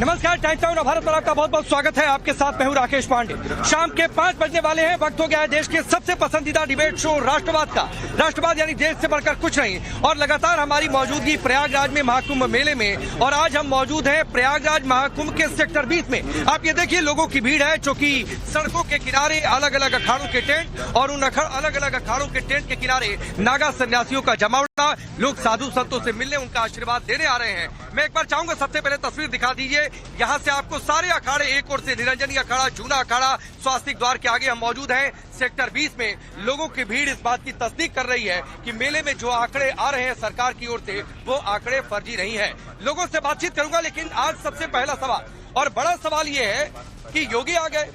नमस्कार, times town Bharat पर आपका बहुत बहुत स्वागत है। आपके साथ मैं हूं राकेश पांडे। शाम के 5 बजने वाले हैं। वक्त हो गया है देश के सबसे पसंदीदा डिबेट शो राष्ट्रवाद का। राष्ट्रवाद यानी देश से बढ़कर कुछ नहीं। और लगातार हमारी मौजूदगी प्रयागराज में महाकुंभ मेले में, और आज हम मौजूद हैं प्रयागराज महाकुंभ के सेक्टर 20 में। आप ये देखिए, लोगों की भीड़ है, जो कि सड़कों के किनारे अलग अलग अखाड़ों के टेंट, और उन अलग अलग अखाड़ों के टेंट के किनारे नागा सन्यासियों का जमावड़ा। लोग साधु संतों से मिलने, उनका आशीर्वाद देने आ रहे हैं। मैं एक बार चाहूंगा, सबसे पहले तस्वीर दिखा दीजिए। यहाँ से आपको सारे अखाड़े, एक ओर से निरंजनी अखाड़ा, जूना अखाड़ा, स्वास्तिक द्वार के आगे हम मौजूद हैं सेक्टर 20 में। लोगों की भीड़ इस बात की तस्दीक कर रही है कि मेले में जो आंकड़े आ रहे हैं सरकार की ओर से, वो आंकड़े फर्जी नहीं है। लोगों से बातचीत करूंगा, लेकिन आज सबसे पहला सवाल, और बड़ा सवाल ये है कि योगी आ गए।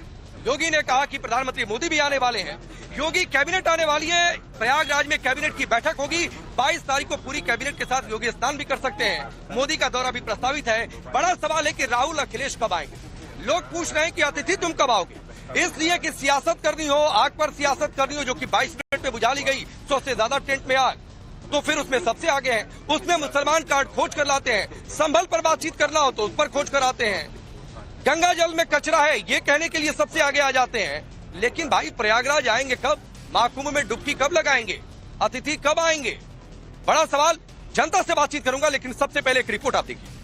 योगी ने कहा कि प्रधानमंत्री मोदी भी आने वाले हैं। योगी कैबिनेट आने वाली है। प्रयागराज में कैबिनेट की बैठक होगी। 22 तारीख को पूरी कैबिनेट के साथ योगी स्नान भी कर सकते हैं। मोदी का दौरा भी प्रस्तावित है। बड़ा सवाल है कि राहुल अखिलेश कब आएंगे। लोग पूछ रहे हैं कि अतिथि तुम कब आओगे, इसलिए कि सियासत करनी हो, आग पर सियासत करनी हो, जो कि 22 मिनट में बुझा ली गई। 100 से ज्यादा टेंट में आग, तो फिर उसमें सबसे आगे हैं। उसमें मुसलमान कार्ड खोज कर लाते हैं। संभल पर बातचीत करना हो तो उस पर खोज कर आते हैं। गंगा जल में कचरा है, ये कहने के लिए सबसे आगे आ जाते हैं। लेकिन भाई, प्रयागराज आएंगे कब? महाकुंभ में डुबकी कब लगाएंगे? अतिथि कब आएंगे? बड़ा सवाल। जनता से बातचीत करूंगा, लेकिन सबसे पहले एक रिपोर्ट आप देखिए।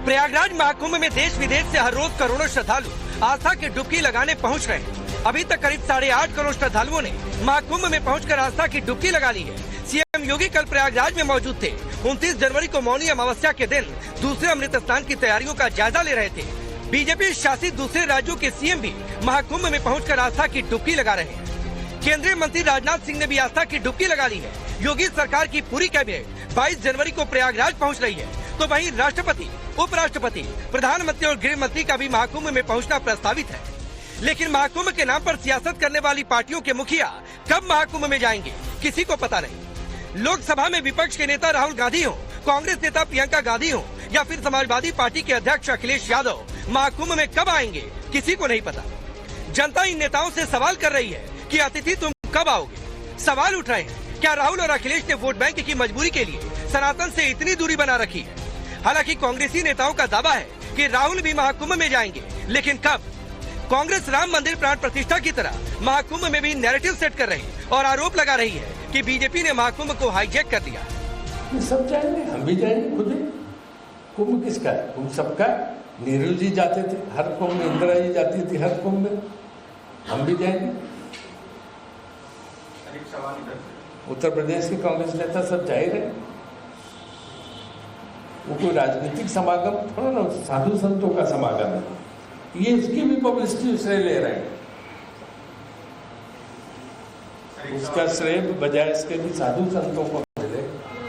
प्रयागराज महाकुंभ में देश विदेश से हर रोज करोड़ों श्रद्धालु आस्था की डुबकी लगाने पहुंच रहे हैं। अभी तक करीब 8.5 करोड़ श्रद्धालुओं ने महाकुंभ में पहुंचकर आस्था की डुबकी लगा ली है। सीएम योगी कल प्रयागराज में मौजूद थे। 29 जनवरी को मौनी अमावस्या के दिन दूसरे अमृत स्नान की तैयारियों का जायजा ले रहे थे। बीजेपी शासित दूसरे राज्यों के सीएम भी महाकुंभ में पहुंचकर आस्था की डुबकी लगा रहे हैं। केंद्रीय मंत्री राजनाथ सिंह ने भी आस्था की डुबकी लगा ली है। योगी सरकार की पूरी कैबिनेट 22 जनवरी को प्रयागराज पहुंच रही है। तो वहीं राष्ट्रपति, उपराष्ट्रपति, प्रधानमंत्री और गृह मंत्री का भी महाकुंभ में पहुंचना प्रस्तावित है। लेकिन महाकुंभ के नाम पर सियासत करने वाली पार्टियों के मुखिया कब महाकुंभ में जाएंगे, किसी को पता नहीं। लोकसभा में विपक्ष के नेता राहुल गांधी हो, कांग्रेस नेता प्रियंका गांधी हो, या फिर समाजवादी पार्टी के अध्यक्ष अखिलेश यादव महाकुंभ में कब आएंगे, किसी को नहीं पता। जनता इन नेताओं से सवाल कर रही है कि अतिथि तुम कब आओगे। सवाल उठ रहे हैं, क्या राहुल और अखिलेश ने वोट बैंक की मजबूरी के लिए सनातन से इतनी दूरी बना रखी है? हालांकि कांग्रेसी नेताओं का दावा है कि राहुल भी महाकुंभ में जाएंगे, लेकिन कब? कांग्रेस राम मंदिर प्राण प्रतिष्ठा की तरह महाकुंभ में भी नैरेटिव सेट कर रही और आरोप लगा रही है कि बीजेपी ने महाकुंभ को हाईजैक कर दिया। सब जाएंगे, हम भी जाएंगे खुद ही। कुंभ किसका है? कुंभ सबका। नेहरू जी जाते थे हर कुंभ में, इंदिरा जी जाती थी हर कुंभ में, हम भी जाएंगे। उत्तर प्रदेश के कांग्रेस नेता सब जा ही रहे। वो कोई राजनीतिक समागम थोड़ा ना, साधु संतों का समागम है। ये इसकी भी पब्लिसिटी श्रेय ले रहे हैं। उसका श्रेय बजाय इसके भी साधु संतों को मिले,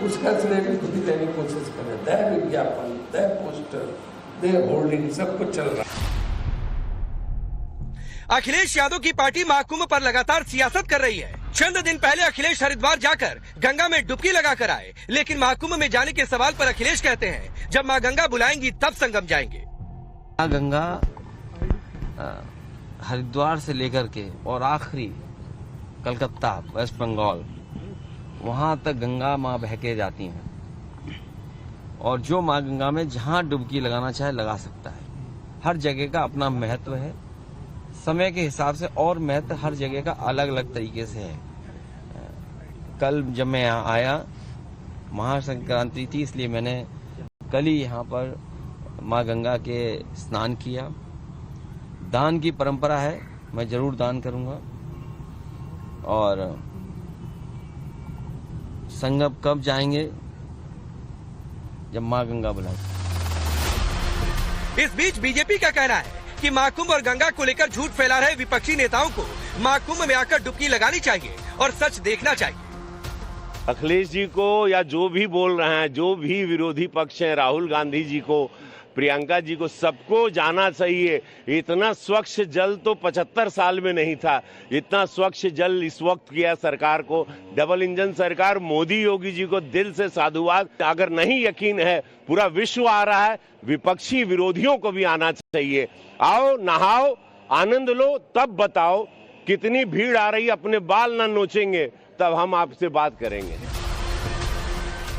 उसका श्रेय भी खुद ही लेने की कोशिश करें। दे विज्ञापन, दे पोस्टर, दे होर्डिंग, सब कुछ चल रहा है। अखिलेश यादव की पार्टी महाकुंभ पर लगातार सियासत कर रही है। चंद दिन पहले अखिलेश हरिद्वार जाकर गंगा में डुबकी लगाकर आए। लेकिन महाकुंभ में जाने के सवाल पर अखिलेश कहते हैं, जब माँ गंगा बुलाएंगी तब संगम जाएंगे। माँ गंगा हरिद्वार से लेकर के और आखिरी कलकत्ता, वेस्ट बंगाल, वहां तक गंगा माँ बह के जाती हैं। और जो माँ गंगा में जहां डुबकी लगाना चाहे लगा सकता है। हर जगह का अपना महत्व है, समय के हिसाब से, और महत्व हर जगह का अलग अलग तरीके से है। कल जब मैं यहाँ आया, महासंक्रांति थी, इसलिए मैंने कल ही यहाँ पर माँ गंगा के स्नान किया। दान की परंपरा है, मैं जरूर दान करूंगा। और संगम कब जाएंगे? जब माँ गंगा बुलाए। इस बीच बीजेपी का कहना है कि महाकुंभ और गंगा को लेकर झूठ फैला रहे विपक्षी नेताओं को महाकुंभ में आकर डुबकी लगानी चाहिए और सच देखना चाहिए। अखिलेश जी को, या जो भी बोल रहे हैं, जो भी विरोधी पक्ष हैं, राहुल गांधी जी को, प्रियंका जी को, सबको जाना चाहिए। इतना स्वच्छ जल तो 75 साल में नहीं था। इतना स्वच्छ जल इस वक्त किया सरकार को। डबल इंजन सरकार, मोदी योगी जी को दिल से साधुवाद। अगर नहीं यकीन है, पूरा विश्व आ रहा है, विपक्षी विरोधियों को भी आना चाहिए। आओ, नहाओ, आनंद लो, तब बताओ कितनी भीड़ आ रही है। अपने बाल ना नोचेंगे तब हम आपसे बात करेंगे।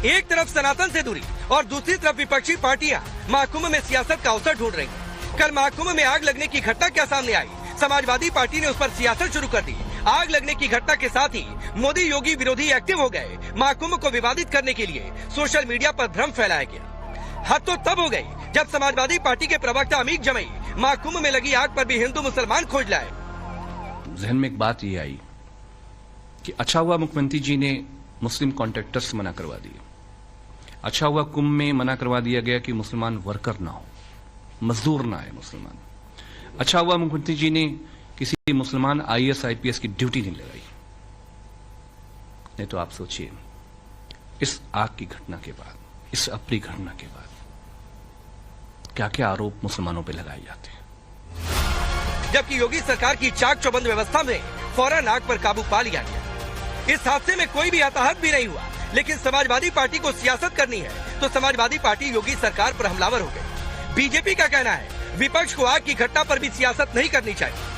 एक तरफ सनातन से दूरी और दूसरी तरफ विपक्षी पार्टियां महाकुंभ में सियासत का अवसर ढूंढ रही हैं। कल महाकुंभ में आग लगने की घटना क्या सामने आई? समाजवादी पार्टी ने उस पर सियासत शुरू कर दी। आग लगने की घटना के साथ ही मोदी योगी विरोधी एक्टिव हो गए। महाकुंभ को विवादित करने के लिए सोशल मीडिया पर भ्रम फैलाया गया। हद तो तब हो गई जब समाजवादी पार्टी के प्रवक्ता अमीक जमई महाकुंभ में लगी आग पर भी हिंदू मुसलमान खोज लाए। जहन में एक बात ये आई कि अच्छा हुआ मुख्यमंत्री जी ने मुस्लिम कॉन्ट्रैक्टर्स से मना करवा दिए। अच्छा हुआ कुंभ में मना करवा दिया गया कि मुसलमान वर्कर ना हो, मजदूर ना आए मुसलमान। अच्छा हुआ मुख्यमंत्री जी ने किसी मुसलमान IAS IPS की ड्यूटी नहीं लगाई। नहीं तो आप सोचिए, इस आग की घटना के बाद, इस अप्रिय घटना के बाद क्या क्या आरोप मुसलमानों पर लगाए जाते हैं। जबकि योगी सरकार की चाक चौबंद व्यवस्था में फौरन आग पर काबू पा लिया गया। इस हादसे में कोई भी हताहत भी नहीं हुआ, लेकिन समाजवादी पार्टी को सियासत करनी है तो समाजवादी पार्टी योगी सरकार पर हमलावर हो गई। बीजेपी का कहना है विपक्ष को आग की घटना पर भी सियासत नहीं करनी चाहिए।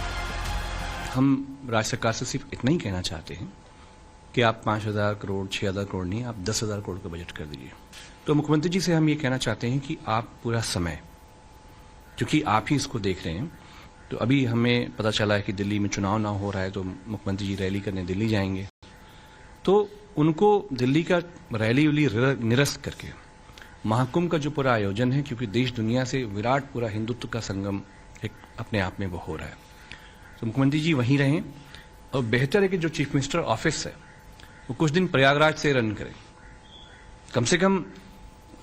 हम राज्य सरकार से सिर्फ इतना ही कहना चाहते हैं कि आप 5,000 करोड़ 6,000 करोड़ नहीं, आप 10,000 करोड़ का बजट कर दीजिए। तो मुख्यमंत्री जी से हम ये कहना चाहते हैं कि आप पूरा समय, क्योंकि आप ही इसको देख रहे हैं, तो अभी हमें पता चला है कि दिल्ली में चुनाव ना हो रहा है तो मुख्यमंत्री जी रैली करने दिल्ली जाएंगे, तो उनको दिल्ली का रैली उली निरस्त करके महाकुंभ का जो पूरा आयोजन है, क्योंकि देश दुनिया से विराट पूरा हिंदुत्व का संगम एक अपने आप में वो हो रहा है, तो मुख्यमंत्री जी वहीं रहें और बेहतर है कि जो चीफ मिनिस्टर ऑफिस है वो कुछ दिन प्रयागराज से रन करें। कम से कम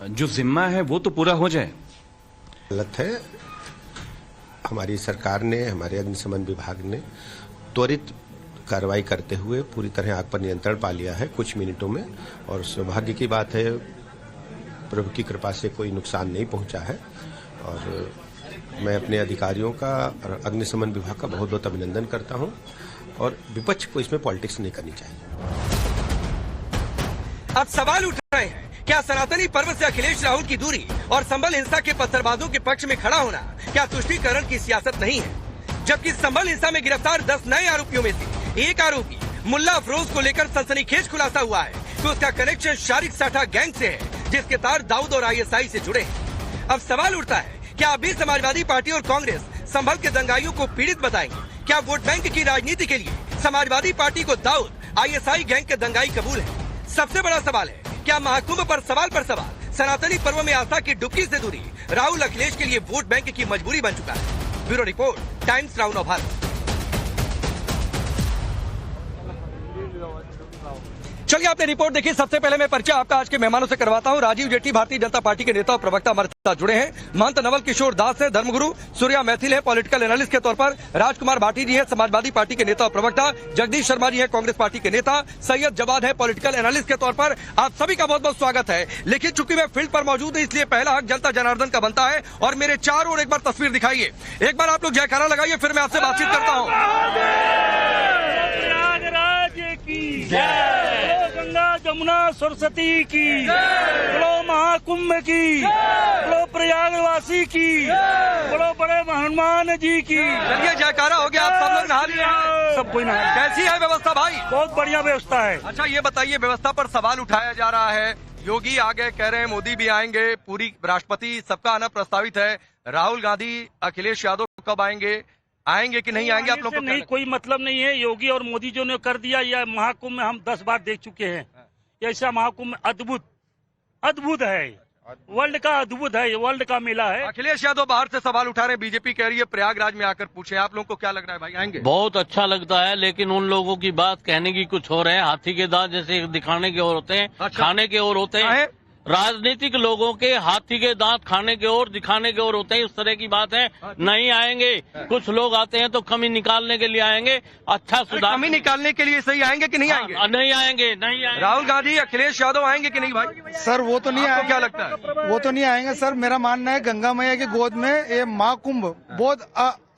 जो जिम्मा है वो तो पूरा हो जाए। गलत है। हमारी सरकार ने, हमारे अग्निशमन विभाग ने त्वरित कार्रवाई करते हुए पूरी तरह आग पर नियंत्रण पा लिया है कुछ मिनटों में, और सौभाग्य की बात है प्रभु की कृपा से कोई नुकसान नहीं पहुंचा है। और मैं अपने अधिकारियों का और अग्निशमन विभाग का बहुत बहुत अभिनंदन करता हूं, और विपक्ष को इसमें पॉलिटिक्स नहीं करनी चाहिए। अब सवाल उठ रहे हैं, क्या सनातनी पर्व से अखिलेश राहुल की दूरी और संभल हिंसा के पत्थरबाजों के पक्ष में खड़ा होना क्या तुष्टीकरण की सियासत नहीं है? जबकि संभल हिंसा में गिरफ्तार 10 नए आरोपियों में से एक आरोपी मुल्ला अफरोज को लेकर सनसनीखेज खुलासा हुआ है कि उसका कनेक्शन शारिक साठा गैंग से है, जिसके तार दाऊद और ISI से जुड़े हैं। अब सवाल उठता है, क्या अभी समाजवादी पार्टी और कांग्रेस संभल के दंगाइयों को पीड़ित बताएंगे? क्या वोट बैंक की राजनीति के लिए समाजवादी पार्टी को दाऊद ISI गैंग के दंगाई कबूल है? सबसे बड़ा सवाल है, क्या महाकुंभ पर सवाल सनातनी पर्व में आस्था की डुबकी से दूरी राहुल अखिलेश के लिए वोट बैंक की मजबूरी बन चुका है? Bureau report, times now of Bharat. चलिए आपने रिपोर्ट देखी। सबसे पहले मैं परिचय आपका आज के मेहमानों से करवाता हूं। राजीव जेटली भारतीय जनता पार्टी के नेता और प्रवक्ता हमारे साथ जुड़े हैं। महंत नवल किशोर दास है, धर्मगुरु। सूर्या मैथिल है, पॉलिटिकल एनालिस्ट के तौर पर। राजकुमार भाटी जी है, समाजवादी पार्टी के नेता और प्रवक्ता। जगदीश शर्मा जी है, कांग्रेस पार्टी के नेता। सैयद जवाद है, पॉलिटिकल एनालिस्ट के तौर पर। आप सभी का बहुत बहुत स्वागत है। लेकिन चूंकि मैं फील्ड पर मौजूद हूं, इसलिए पहला हक जनता जनार्दन का बनता है। और मेरे चारों ओर एक बार तस्वीर दिखाइए, एक बार आप लोग जयकारा लगाइए, फिर मैं आपसे बातचीत करता हूँ। गंगा जमुना सरस्वती की, बोलो महाकुंभ की, बोलो प्रयागवासी की, बोलो बड़े हनुमान जी की। चलिए जयकारा हो गया, आप सब लोग नहा लिए? सब कोई नहा। कैसी है व्यवस्था भाई? बहुत बढ़िया व्यवस्था है। अच्छा ये बताइए, व्यवस्था पर सवाल उठाया जा रहा है, योगी आगे कह रहे हैं मोदी भी आएंगे, पूरी राष्ट्रपति सबका आना प्रस्तावित है। राहुल गांधी, अखिलेश यादव कब आएंगे कि नहीं आएंगे? आप लोग को नहीं, कोई मतलब नहीं है। योगी और मोदी जो ने कर दिया, यह महाकुंभ में हम 10 बार देख चुके हैं। ऐसा महाकुंभ अद्भुत है, वर्ल्ड का अद्भुत है, वर्ल्ड का मेला है। अखिलेश यादव बाहर से सवाल उठा रहे हैं, बीजेपी कह रही है प्रयागराज में आकर पूछे। आप लोगों को क्या लग रहा है भाई, आएंगे? बहुत अच्छा लगता है, लेकिन उन लोगों की बात कहने की कुछ और है। हाथी के दांत जैसे दिखाने के और होते हैं, अच्छा। खाने के और होते हैं। राजनीतिक लोगों के हाथी के दांत खाने के और दिखाने के और होते हैं, उस तरह की बात है। नहीं आएंगे, कुछ लोग आते हैं तो कमी निकालने के लिए आएंगे। अच्छा सुधार, कमी निकालने के लिए सही आएंगे कि नहीं आएंगे? नहीं आएंगे, नहीं आएंगे। राहुल गांधी, अखिलेश यादव आएंगे कि नहीं भाई? सर वो तो नहीं आएंगे। क्या लगता है? वो तो नहीं आएंगे सर। मेरा मानना है गंगा मैया की गोद में ये महाकुंभ बहुत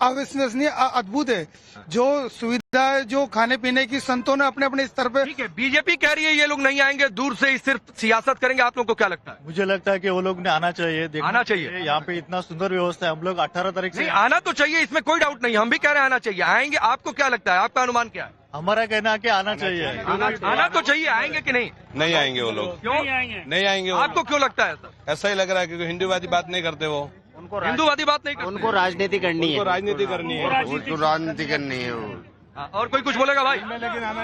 अविश्वसनीय, अद्भुत है। जो सुविधा, जो खाने पीने की, संतों ने अपने अपने स्तर पे। ठीक है, बीजेपी कह रही है ये लोग नहीं आएंगे, दूर से ही सिर्फ सियासत करेंगे। आप लोगों को क्या लगता है? मुझे लगता है कि वो लोग ने आना चाहिए, आना चाहिए। यहाँ पे इतना सुंदर व्यवस्था है। हम लोग 18 तारीख से आना तो चाहिए, इसमें कोई डाउट नहीं, हम भी कह रहे हैं आना चाहिए। आएंगे, आपको क्या लगता है, आपका अनुमान क्या है? हमारा कहना है कि आना चाहिए। आना तो चाहिए, आएंगे कि नहीं? नहीं आएंगे वो लोग, क्यों नहीं आएंगे वो आपको क्यों लगता है ऐसा? ऐसा ही लग रहा है क्योंकि हिंदुवादी बात नहीं करते वो, हिंदूवादी बात नहीं करते? उनको राजनीति करनी है, राजनीति करनी है, उनको राजनीति करनी है वो। और कोई कुछ बोलेगा भाई?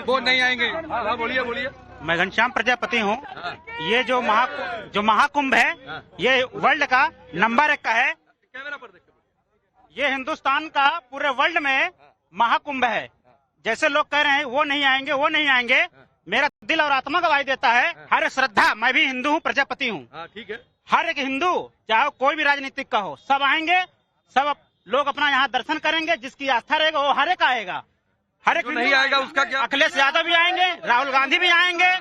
वो नहीं आएंगे। हाँ बोलिए बोलिए। मैं घनश्याम प्रजापति हूँ। ये जो महाकुंभ है ये वर्ल्ड का नंबर 1 का है। ये हिंदुस्तान का पूरे वर्ल्ड में महाकुंभ है। जैसे लोग कह रहे हैं वो नहीं आएंगे वो नहीं आएंगे, मेरा दिल और आत्मा गवाही देता है, हर श्रद्धा, मैं भी हिंदू हूँ, प्रजापति हूँ, ठीक है। हर एक हिंदू चाहे कोई भी राजनीतिक का हो, सब आएंगे, सब लोग अपना यहाँ दर्शन करेंगे। जिसकी आस्था रहेगा वो हर एक आएगा, हर एक नहीं आएगा उसका क्या? अखिलेश यादव भी आएंगे, राहुल गांधी भी आएंगे,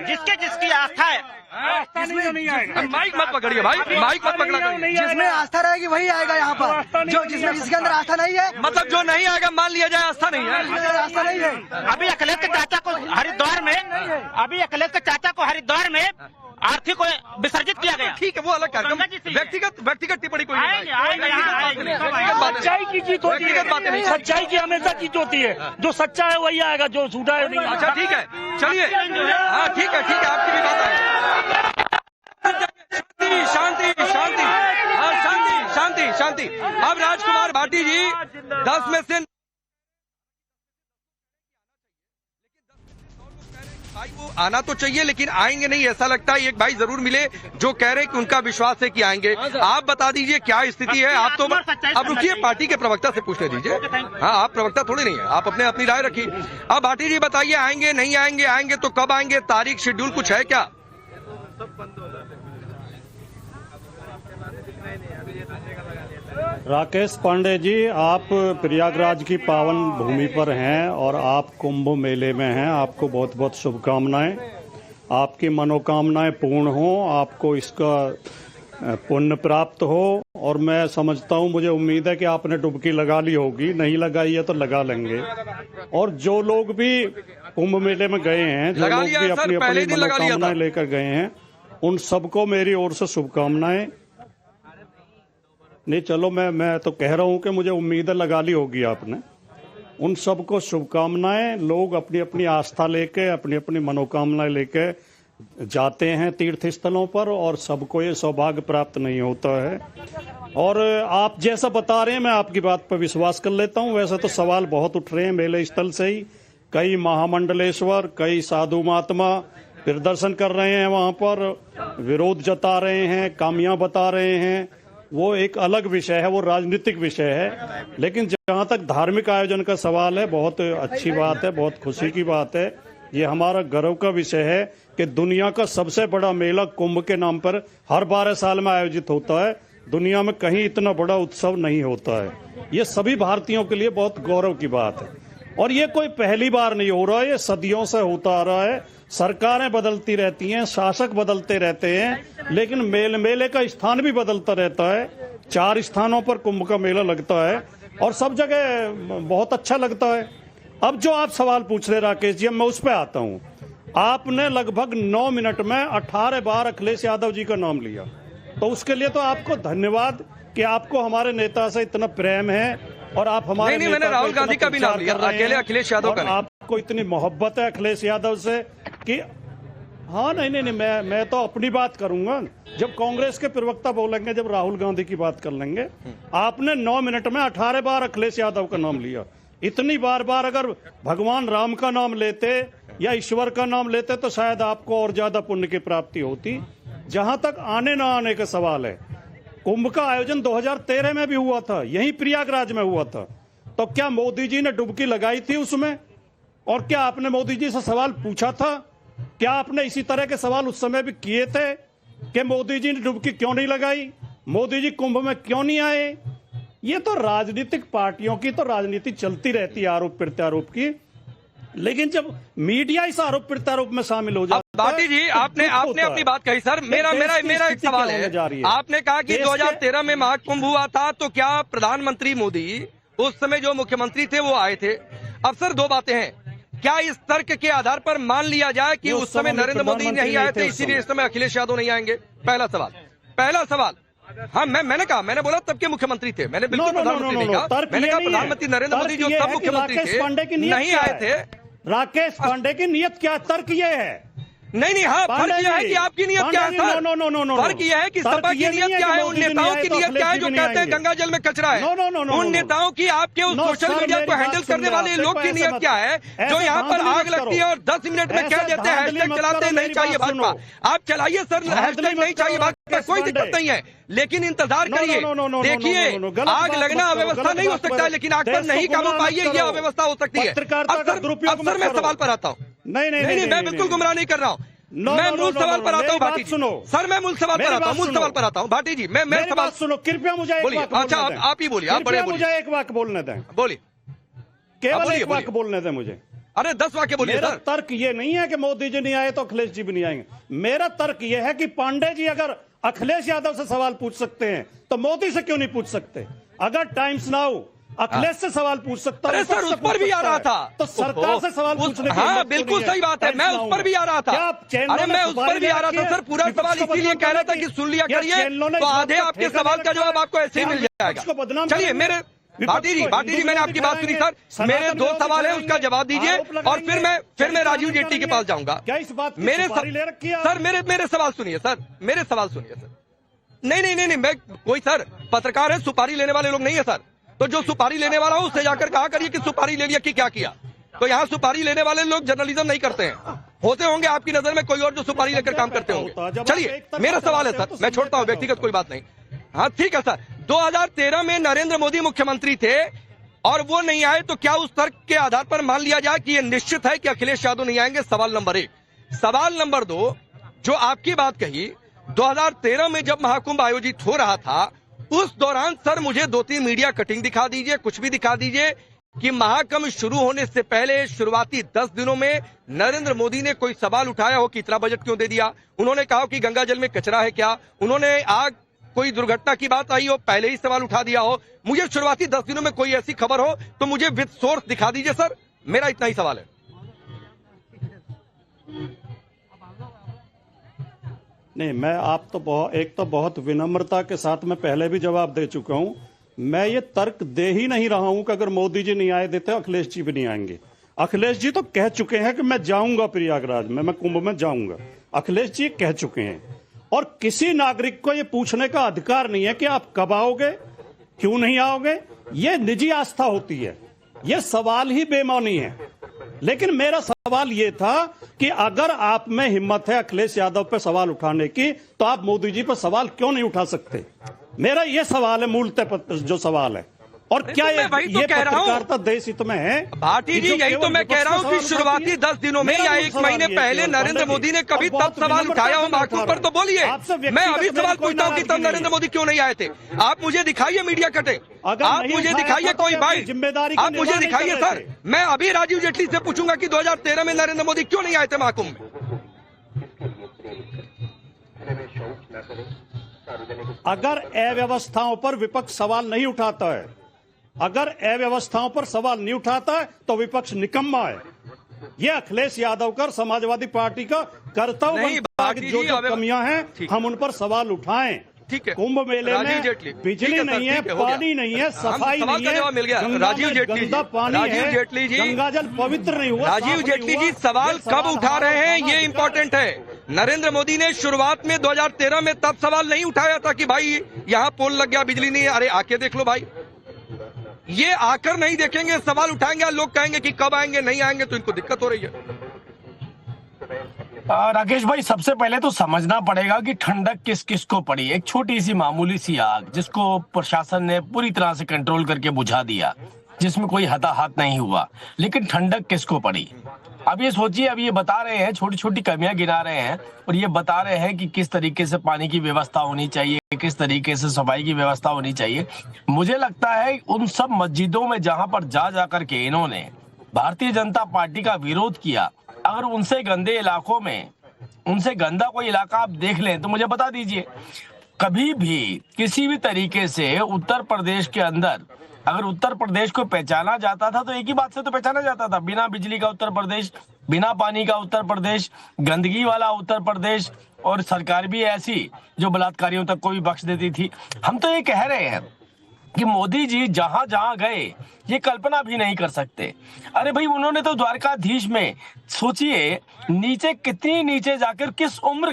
जिसकी आस्था है। माइक मत पकड़िए भाई, माइक मत पकड़ा करिए। जिसमें आस्था रहेगी वही आएगा यहाँ पर, जिसके अंदर आस्था नहीं है, मतलब जो नहीं आएगा मान लिया जाए आस्था नहीं है। आस्था नहीं है। अभी अखिलेश के चाचा को हरिद्वार में आर्थिक को विसर्जित किया गया। ठीक है, वो अलग कार्यक्रम, व्यक्तिगत टिप्पणी कोई नहीं। सच्चाई की जीत होती है, सच्चाई की हमेशा जीत होती है। जो सच्चा है वही आएगा, जो झूठा है नहीं। अच्छा ठीक है, चलिए। हाँ ठीक है, आपकी भी बात है। शांति शांति, हाँ शांति शांति शांति। अब राजकुमार भाटी जी 10 में से भाई वो आना तो चाहिए लेकिन आएंगे नहीं, ऐसा लगता है। एक भाई जरूर मिले जो कह रहे हैं कि उनका विश्वास है कि आएंगे। आप बता दीजिए क्या स्थिति है। आप तो अब रुकिए, पार्टी के प्रवक्ता से पूछने दीजिए। हाँ आप प्रवक्ता थोड़ी नहीं है, आप अपनी राय रखिए। अब भाटी जी बताइए, आएंगे नहीं आएंगे, आएंगे तो कब आएंगे, तारीख शेड्यूल कुछ है क्या? राकेश पांडे जी, आप प्रयागराज की पावन भूमि पर हैं और आप कुंभ मेले में हैं। आपको बहुत बहुत शुभकामनाएं, आपकी मनोकामनाएं पूर्ण हो, आपको इसका पुण्य प्राप्त हो। और मैं समझता हूं, मुझे उम्मीद है कि आपने डुबकी लगा ली होगी, नहीं लगाई है तो लगा लेंगे। और जो लोग भी कुंभ मेले में गए हैं, जो लोग भी अपनी अपनी मनोकामनाएं लेकर गए हैं, उन सबको मेरी ओर से शुभकामनाएं। नहीं चलो, मैं तो कह रहा हूं कि मुझे उम्मीद है लगा ली होगी आपने। उन सबको शुभकामनाएं। लोग अपनी अपनी आस्था लेके, अपनी अपनी मनोकामनाएं लेके जाते हैं तीर्थ स्थलों पर, और सबको ये सौभाग्य प्राप्त नहीं होता है। और आप जैसा बता रहे हैं, मैं आपकी बात पर विश्वास कर लेता हूं। वैसे तो सवाल बहुत उठ रहे हैं मेले स्थल से ही, कई महामंडलेश्वर, कई साधु महात्मा प्रदर्शन कर रहे हैं, वहां पर विरोध जता रहे हैं, कामियां बता रहे हैं। वो एक अलग विषय है, वो राजनीतिक विषय है। लेकिन जहां तक धार्मिक आयोजन का सवाल है, बहुत अच्छी बात है, बहुत खुशी की बात है। ये हमारा गर्व का विषय है कि दुनिया का सबसे बड़ा मेला कुंभ के नाम पर हर 12 साल में आयोजित होता है। दुनिया में कहीं इतना बड़ा उत्सव नहीं होता है। ये सभी भारतीयों के लिए बहुत गौरव की बात है। और ये कोई पहली बार नहीं हो रहा है, ये सदियों से होता आ रहा है। सरकारें बदलती रहती हैं, शासक बदलते रहते हैं, लेकिन मेले का स्थान भी बदलता रहता है। 4 स्थानों पर कुंभ का मेला लगता है और सब जगह बहुत अच्छा लगता है। अब जो आप सवाल पूछ रहे राकेश जी, मैं उस पर आता हूं। आपने लगभग 9 मिनट में 18 बार अखिलेश यादव जी का नाम लिया, तो उसके लिए तो आपको धन्यवाद कि आपको हमारे नेता से इतना प्रेम है। और आप हमारे नहीं, मैंने राहुल गांधी का भी नाम लिया, अकेले अखिलेश यादव का। आपको इतनी मोहब्बत है अखिलेश यादव से कि हाँ, नहीं, मैं तो अपनी बात करूंगा। जब कांग्रेस के प्रवक्ता बोलेंगे, जब राहुल गांधी की बात कर लेंगे। आपने 9 मिनट में 18 बार अखिलेश यादव का नाम लिया। इतनी बार अगर भगवान राम का नाम लेते या ईश्वर का नाम लेते तो शायद आपको और ज्यादा पुण्य की प्राप्ति होती। जहां तक आने ना आने का सवाल है, कुंभ का आयोजन 2013 में भी हुआ था, यहीं प्रयागराज में हुआ था। तो क्या मोदी जी ने डुबकी लगाई थी उसमें? और क्या आपने मोदी जी से सवाल पूछा था? क्या आपने इसी तरह के सवाल उस समय भी किए थे कि मोदी जी ने डुबकी क्यों नहीं लगाई, मोदी जी कुंभ में क्यों नहीं आए? ये तो राजनीतिक पार्टियों की तो राजनीति चलती रहती है, आरोप प्रत्यारोप की। लेकिन जब मीडिया इस आरोप प्रत्यारोप में शामिल हो जाता है, भाटी जी आपने अपनी बात कही। सर मेरा एक सवाल है। आपने कहा कि 2013 में महाकुंभ हुआ था, तो क्या प्रधानमंत्री मोदी उस समय जो मुख्यमंत्री थे वो आए थे? अब सर 2 बातें हैं। क्या इस तर्क के आधार पर मान लिया जाए कि उस समय नरेंद्र मोदी नहीं आए थे, इसीलिए इस समय अखिलेश यादव नहीं आएंगे? पहला सवाल। हाँ, मैंने बोला तब के मुख्यमंत्री थे, मैंने बिल्कुल प्रधानमंत्री नहीं कहा। मैंने कहा प्रधानमंत्री नरेंद्र मोदी जो सब मुख्यमंत्री थे नहीं आए थे, राकेश पांडे की नियत क्या है? तर्क ये है। नहीं हाँ, फर्क यह है कि आपकी नियत क्या है सर? नो। फर्क यह है कि सपा की नियत क्या है, उन नेताओं की नियत क्या है जो कहते हैं गंगा जल में कचरा है? उन नेताओं की, आपके उस सोशल मीडिया को हैंडल करने वाले लोग की नियत क्या है जो यहाँ पर आग लगती है और 10 मिनट में कह देते हैं हैशटैग चलाते हैं नहीं चाहिए भाजपा? आप चलाइए सर हैशटैग नहीं चाहिए भाजपा, कोई दिक्कत नहीं है, लेकिन इंतजार करिए, देखिए आग लगना अव्यवस्था नहीं हो सकता है, लेकिन आग पर नहीं काबू पाइए ये अव्यवस्था हो सकती है। अक्सर मैं सवाल पर आता हूँ। नहीं, मैं बिल्कुल गुमराह नहीं कर रहा हूँ, मैं मूल सवाल पर आता हूँ भाटी जी। सर मैं मूल सवाल पर आता हूँ, भाटी जी मैं सवाल सुनो, कृपया मुझे बोलिए। अच्छा आप ही बोलिए, आप बड़े बोलिए, मुझे एक वाक्य बोलने दें, बोलिए, केवल एक वाक्य बोलने दें मुझे। अरे 10 वाक्य बोलिए मेरा सर। तर्क ये नहीं है कि मोदी जी नहीं आए तो अखिलेश जी भी नहीं आएंगे। मेरा तर्क ये है कि पांडे जी अगर अखिलेश यादव से सवाल पूछ सकते हैं तो मोदी से क्यों नहीं पूछ सकते? अगर टाइम्स नाउ अखिलेश से सवाल पूछ सकता है, सर उस पर भी आ रहा था तो सरकार से सवाल पूछने की हाँ बिल्कुल सही बात है, मैं उस पर भी आ रहा था। अरे मैं उस पर भी आ रहा था सर, पूरा सवाल इसीलिए कह रहा था कि सुन लिया करिए तो आधे आपके सवाल का जवाब आपको ऐसे ही मिल जाएगा। चलिए मेरे भाटी जी मैंने आपकी बात सुनी सर, मेरे 2 सवाल है उसका जवाब दीजिए और फिर मैं राजीव जेटली के पास जाऊंगा। मेरे सवाल सुनिए सर, मेरे सवाल सुनिए सर। नहीं मैं कोई सर पत्रकार है, सुपारी लेने वाले लोग नहीं है सर, तो जो सुपारी लेने वाला हो उससे जाकर कहा करिए कि सुपारी ले लिया कि क्या किया। तो यहाँ सुपारी लेने वाले लोग जर्नलिज्म नहीं करते हैं, होते होंगे आपकी नजर में कोई और जो सुपारी लेकर काम करते होंगे। चलिए मेरा सवाल है सर, मैं छोड़ता हूँ, व्यक्तिगत कोई बात नहीं। हाँ ठीक है सर, 2013 में नरेंद्र मोदी मुख्यमंत्री थे और वो नहीं आए तो क्या उस तर्क के आधार पर मान लिया जाए कि ये निश्चित है कि अखिलेश यादव नहीं आएंगे? सवाल नंबर 1। सवाल नंबर 2, जो आपकी बात कही 2013 में जब महाकुंभ आयोजित हो रहा था उस दौरान सर मुझे 2-3 मीडिया कटिंग दिखा दीजिए, कुछ भी दिखा दीजिए कि महाकुंभ शुरू होने से पहले शुरुआती 10 दिनों में नरेंद्र मोदी ने कोई सवाल उठाया हो कि इतना बजट क्यों दे दिया? उन्होंने कहा कि गंगा जल में कचरा है क्या? उन्होंने आग कोई दुर्घटना की बात आई हो पहले ही सवाल उठा दिया हो? मुझे शुरुआती 10 दिनों में कोई ऐसी खबर हो तो मुझे विद सोर्स दिखा दीजिए सर, मेरा इतना ही सवाल है। नहीं, मैं आप तो बहुत विनम्रता के साथ मैं पहले भी जवाब दे चुका हूं। मैं ये तर्क दे ही नहीं रहा हूं कि अगर मोदी जी नहीं आए देते अखिलेश जी भी नहीं आएंगे। अखिलेश जी तो कह चुके हैं कि मैं जाऊंगा प्रयागराज में, मैं कुंभ में जाऊंगा। अखिलेश जी कह चुके हैं और किसी नागरिक को ये पूछने का अधिकार नहीं है कि आप कब आओगे, क्यों नहीं आओगे। ये निजी आस्था होती है, ये सवाल ही बेमौनी है। लेकिन मेरा सवाल ये था कि अगर आप में हिम्मत है अखिलेश यादव पर सवाल उठाने की तो आप मोदी जी पर सवाल क्यों नहीं उठा सकते? मेरा ये सवाल है, मूलतः जो सवाल है। और क्या ये पत्रकारिता देश हित में है? भाटी जी यही तो मैं कह रहा हूँ कि शुरुआती 10 दिनों में या 1 महीने पहले नरेंद्र मोदी ने कभी तब सवाल उठाया हो महाकुंभ पर तो बोलिए। मैं अभी सवाल पूछता हूँ कि तब नरेंद्र मोदी क्यों नहीं आए थे? आप मुझे दिखाइए मीडिया कटिंग, आप मुझे दिखाइए कोई बाइट, आप मुझे दिखाइए सर। मैं अभी राजीव जेटली से पूछूंगा कि 2013 में नरेंद्र मोदी क्यों नहीं आए थे महाकुंभ में? अगर अव्यवस्थाओं पर विपक्ष सवाल नहीं उठाता है, अगर अव्यवस्थाओं पर सवाल नहीं उठाता है तो विपक्ष निकम्मा है। ये अखिलेश यादव का समाजवादी पार्टी का कर्तव्य बनता है कि जो कमियां हैं हम उन पर सवाल उठाएं। ठीक है, कुंभ मेले में बिजली नहीं है, पानी नहीं है, सफाई नहीं है, राजीव जेटली गंदा पानी है, गंगा जल पवित्र नहीं हुआ। राजीव जेटली जी सवाल कब उठा रहे हैं ये इंपॉर्टेंट है। नरेंद्र मोदी ने शुरुआत में 2013 में तब सवाल नहीं उठाया था कि भाई यहाँ पोल लग गया, बिजली नहीं है, अरे आके देख लो भाई। ये आकर नहीं देखेंगे, सवाल उठाएंगे, लोग कहेंगे कि कब आएंगे, नहीं आएंगे, तो इनको दिक्कत हो रही है। राकेश भाई, सबसे पहले तो समझना पड़ेगा कि ठंडक किस किस को पड़ी। एक छोटी सी मामूली सी आग जिसको प्रशासन ने पूरी तरह से कंट्रोल करके बुझा दिया, जिसमें कोई हताहत नहीं हुआ, लेकिन ठंडक किसको पड़ी? अब ये सोचिए, अब ये बता रहे हैं, छोटी छोटी कमियां गिना रहे हैं और ये बता रहे हैं कि किस तरीके से पानी की व्यवस्था होनी चाहिए, किस तरीके से सफाई की व्यवस्था होनी चाहिए। मुझे लगता है उन सब मस्जिदों में जहां पर जा करके इन्होंने भारतीय जनता पार्टी का विरोध किया, अगर उनसे गंदे इलाकों में, उनसे गंदा कोई इलाका आप देख लें तो मुझे बता दीजिए। कभी भी किसी भी तरीके से उत्तर प्रदेश के अंदर अगर उत्तर प्रदेश को पहचाना जाता था तो एक ही बात से तो पहचाना जाता था, बिना बिजली का उत्तर प्रदेश, बिना पानी का उत्तर प्रदेश, गंदगी वाला उत्तर प्रदेश, और सरकार भी ऐसी जो बलात्कारियों तक को भी बख्श देती थी। हम तो ये कह रहे हैं कि मोदी जी जहां जहां गए ये कल्पना भी नहीं कर सकते। अरे भाई, उन्होंने तो द्वारकाधीश में सोचिए नीचे, कितनी नीचे जाकर, किस उम्र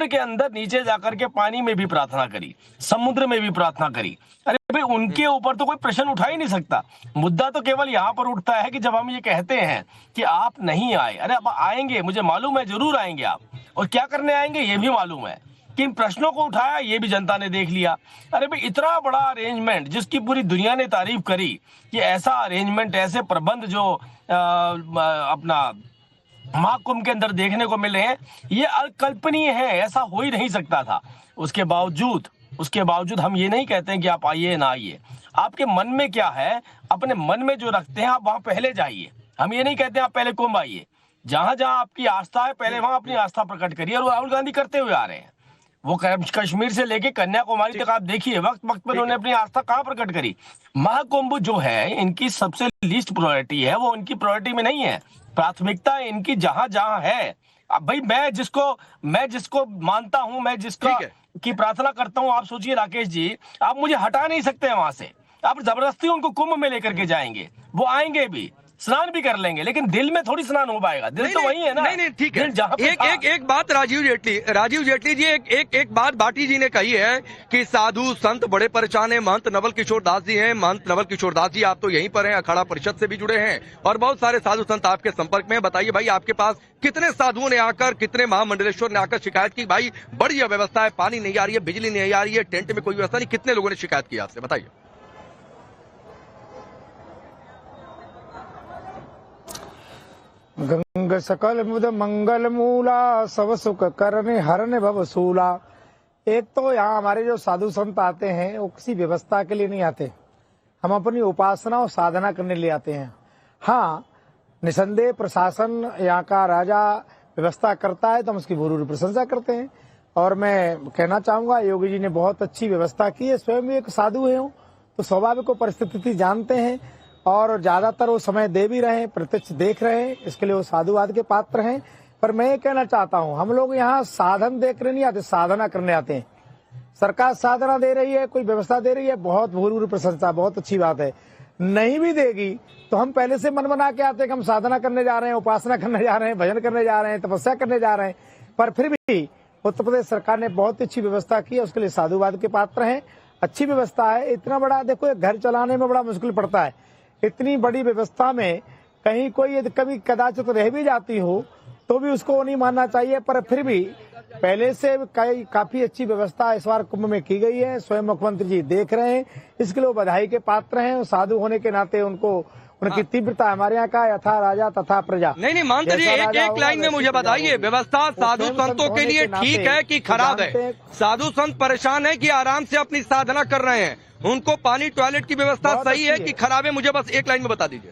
के अंदर नीचे जाकर के पानी में भी प्रार्थना करी, समुद्र में भी प्रार्थना करी। अरे भाई, उनके ऊपर तो कोई प्रश्न उठा ही नहीं सकता। मुद्दा तो केवल यहाँ पर उठता है कि जब हम ये कहते हैं कि आप नहीं आए, अरे अब आएंगे, मुझे मालूम है जरूर आएंगे आप, और क्या करने आएंगे ये भी मालूम है, किन प्रश्नों को उठाया ये भी जनता ने देख लिया। अरे भाई, इतना बड़ा अरेंजमेंट जिसकी पूरी दुनिया ने तारीफ करी कि ऐसा अरेंजमेंट, ऐसे प्रबंध जो अपना महाकुंभ के अंदर देखने को मिले हैं, ये अकल्पनीय है, ऐसा हो ही नहीं सकता था। उसके बावजूद हम ये नहीं कहते हैं कि आप आइए ना आइए, आपके मन में क्या है, अपने मन में जो रखते हैं आप वहां पहले जाइए। हम ये नहीं कहते आप पहले कुंभ आइए, जहां जहां आपकी आस्था है पहले वहां अपनी आस्था प्रकट करिए। और राहुल गांधी करते हुए आ रहे हैं, वो कश्मीर से लेके कन्याकुमारी तक आप देखिए, वक्त वक्त पर उन्होंने अपनी आस्था कहां प्रकट करी। महाकुंभ जो है, इनकी सबसे लीस्ट प्रायोरिटी है, वो उनकी प्रायोरिटी में नहीं है, प्राथमिकता इनकी जहां जहां है। अब भाई, मैं जिसको मानता हूं, मैं जिसका की प्रार्थना करता हूं, आप सोचिए राकेश जी, आप मुझे हटा नहीं सकते वहां से, आप जबरदस्ती उनको कुंभ में लेकर के जाएंगे, वो आएंगे भी, स्नान भी कर लेंगे, लेकिन दिल में थोड़ी स्नान हो पाएगा, दिल तो वही है ना। नहीं, ठीक है। एक बात राजीव जेटली जी, एक बात भाटी जी ने कही है कि साधु संत बड़े परेशान हैं। महंत नवल किशोर दास जी हैं, महंत नवल किशोर दास जी, आप तो यहीं पर हैं, अखाड़ा परिषद से भी जुड़े हैं और बहुत सारे साधु संत आपके संपर्क में हैं। बताइए भाई, आपके पास कितने साधुओं ने आकर, कितने महामंडलेश्वर ने आकर शिकायत की, भाई बड़ी अव्यवस्था है, पानी नहीं आ रही है, बिजली नहीं आ रही है, टेंट में कोई व्यवस्था नहीं, कितने लोगों ने शिकायत की आपसे, बताइए। गंग सकल मुद मंगल मूला, सब सुख करने हरने भव सूला। एक तो यहाँ हमारे जो साधु संत आते हैं वो किसी व्यवस्था के लिए नहीं आते, हम अपनी उपासना और साधना करने लिए आते हैं। हाँ, निसंदेह प्रशासन यहाँ का राजा व्यवस्था करता है तो हम उसकी भूरी प्रशंसा करते हैं। और मैं कहना चाहूंगा, योगी जी ने बहुत अच्छी व्यवस्था की है। स्वयं भी एक साधु है तो स्वाभाविक को परिस्थिति जानते हैं और ज्यादातर वो समय दे भी रहे हैं, प्रत्यक्ष देख रहे हैं, इसके लिए वो साधुवाद के पात्र हैं। पर मैं ये कहना चाहता हूँ, हम लोग यहाँ साधन देखने नहीं आते, साधना करने आते हैं। सरकार साधना दे रही है, कोई व्यवस्था दे रही है, बहुत भूरी प्रशंसा, बहुत अच्छी बात है। नहीं भी देगी तो हम पहले से मन बना के आते हैं कि हम साधना करने जा रहे हैं, उपासना करने जा रहे हैं, भजन करने जा रहे हैं, तपस्या करने जा रहे हैं। पर फिर भी उत्तर प्रदेश सरकार ने बहुत अच्छी व्यवस्था की है, उसके लिए साधुवाद के पात्र हैं। अच्छी व्यवस्था है। इतना बड़ा देखो, एक घर चलाने में बड़ा मुश्किल पड़ता है, इतनी बड़ी व्यवस्था में कहीं कोई यदि कभी कदाचित रह भी जाती हो तो भी उसको नहीं मानना चाहिए। पर फिर भी पहले से काफी अच्छी व्यवस्था इस बार कुंभ में की गई है, स्वयं मुख्यमंत्री जी देख रहे हैं, इसके लिए बधाई के पात्र हैं। साधु होने के नाते उनको उनकी तीव्रता, हमारे यहाँ का यथा राजा तथा प्रजा। नहीं महंत जी, एक लाइन में मुझे बताइए, व्यवस्था साधु संतों के लिए ठीक है कि खराब है? साधु संत परेशान है कि आराम से अपनी साधना कर रहे हैं, उनको पानी टॉयलेट की व्यवस्था सही है कि खराब है? मुझे बस एक लाइन में बता दीजिए।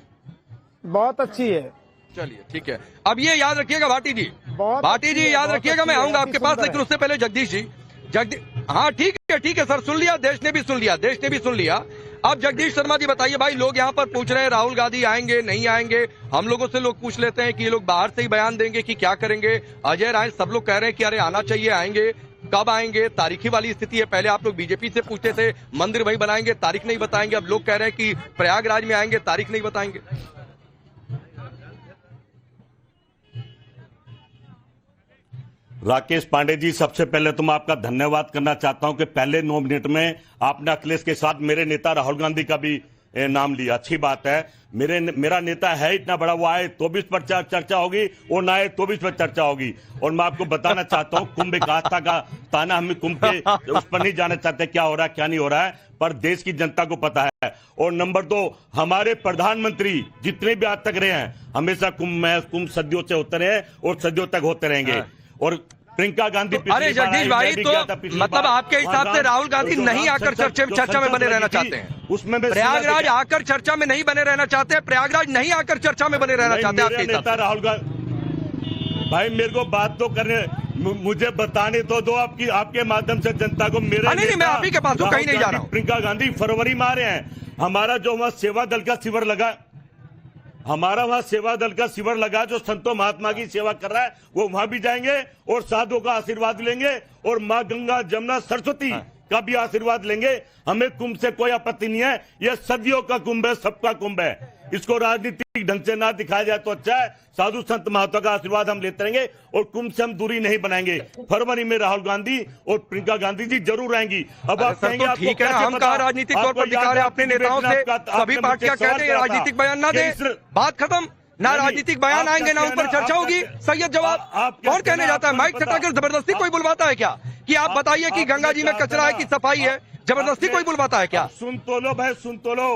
बहुत अच्छी है। चलिए ठीक है। अब ये याद रखिएगा भाटी जी याद रखिएगा, मैं आऊंगा आपके पास, लेकिन उससे पहले जगदीश जी, हाँ ठीक है सर, सुन लिया, देश ने भी सुन लिया। अब जगदीश शर्मा जी बताइए भाई, लोग यहाँ पर पूछ रहे हैं राहुल गांधी आएंगे नहीं आएंगे, हम लोगों से लोग पूछ लेते हैं कि ये लोग बाहर से ही बयान देंगे कि क्या करेंगे। अजय राय सब लोग कह रहे हैं कि अरे आना चाहिए, आएंगे, कब आएंगे? तारीखी वाली स्थिति है। पहले आप लोग बीजेपी से पूछते थे मंदिर वही बनाएंगे, तारीख नहीं बताएंगे, अब लोग कह रहे हैं कि प्रयागराज में आएंगे, तारीख नहीं बताएंगे। राकेश पांडे जी, सबसे पहले तो मैं आपका धन्यवाद करना चाहता हूं कि पहले 9 मिनट में आपने अखिलेश के साथ मेरे नेता राहुल गांधी का भी नाम लिया, अच्छी बात है। मेरा नेता है इतना बड़ा, वो आए तो भी इस पर चर्चा होगी, वो ना आए तो भी इस पर चर्चा होगी। और मैं आपको बताना चाहता हूं, कुंभ एक आस्था का ताना, हम कुंभ के उस पर नहीं जाना चाहते क्या हो रहा है क्या नहीं हो रहा है, पर देश की जनता को पता है। और नंबर 2, हमारे प्रधानमंत्री जितने भी आज तक रहे हैं, हमेशा कुंभ सदियों से होते रहे और सदियों तक होते रहेंगे। और प्रियंका गांधी, अरे जगदीश भाई, तो मतलब आपके हिसाब से राहुल गांधी नहीं आकर चर्चा में बने रहना चाहते हैं? उसमें प्रयागराज आकर चर्चा में नहीं बने रहना चाहते हैं, प्रयागराज नहीं आकर चर्चा में बने रहना चाहते हैं आपके हिसाब से? राहुल गांधी भाई, मेरे को बात तो करने, मुझे बताने तो दो, आपके माध्यम से जनता को। मेरे नहीं, मैं आप ही के पास हूं, कहीं नहीं जा रहा हूं। प्रियंका गांधी फरवरी में आ रहे हैं, हमारा जो वहां सेवा दल का शिविर लगा, हमारा वहां सेवा दल का शिविर लगा जो संतों महात्मा की सेवा कर रहा है, वो वहां भी जाएंगे और साधुओं का आशीर्वाद लेंगे और मां गंगा जमुना सरस्वती का भी आशीर्वाद लेंगे। हमें कुंभ से कोई आपत्ति नहीं है, यह सदियों का कुंभ है, सबका कुंभ है। इसको राजनीतिक ढंग से ना दिखाया जाए तो अच्छा है। साधु संत महात्मा का आशीर्वाद हम लेते रहेंगे और कुंभ से हम दूरी नहीं बनाएंगे। फरवरी में राहुल गांधी और प्रियंका गांधी जी जरूर आएंगी। अब आप कहेंगे तो ठीक है ना, हम कहा राजनीतिक तौर पर दिखा रहे अपने नेताओं से, सभी पार्टियां कहते हैं राजनीतिक बयान ना दे, बात खत्म। ना राजनीतिक बयान आएंगे ना उन पर चर्चा होगी। सैयद जवाब कौन कहने जाता है? माइक सटाकर जबरदस्ती कोई बुलवाता है क्या कि आप बताइए कि गंगा जी में कचरा है कि सफाई है? जबरदस्ती कोई बुलवाता है क्या? सुन तो लो भाई, सुन तो लो।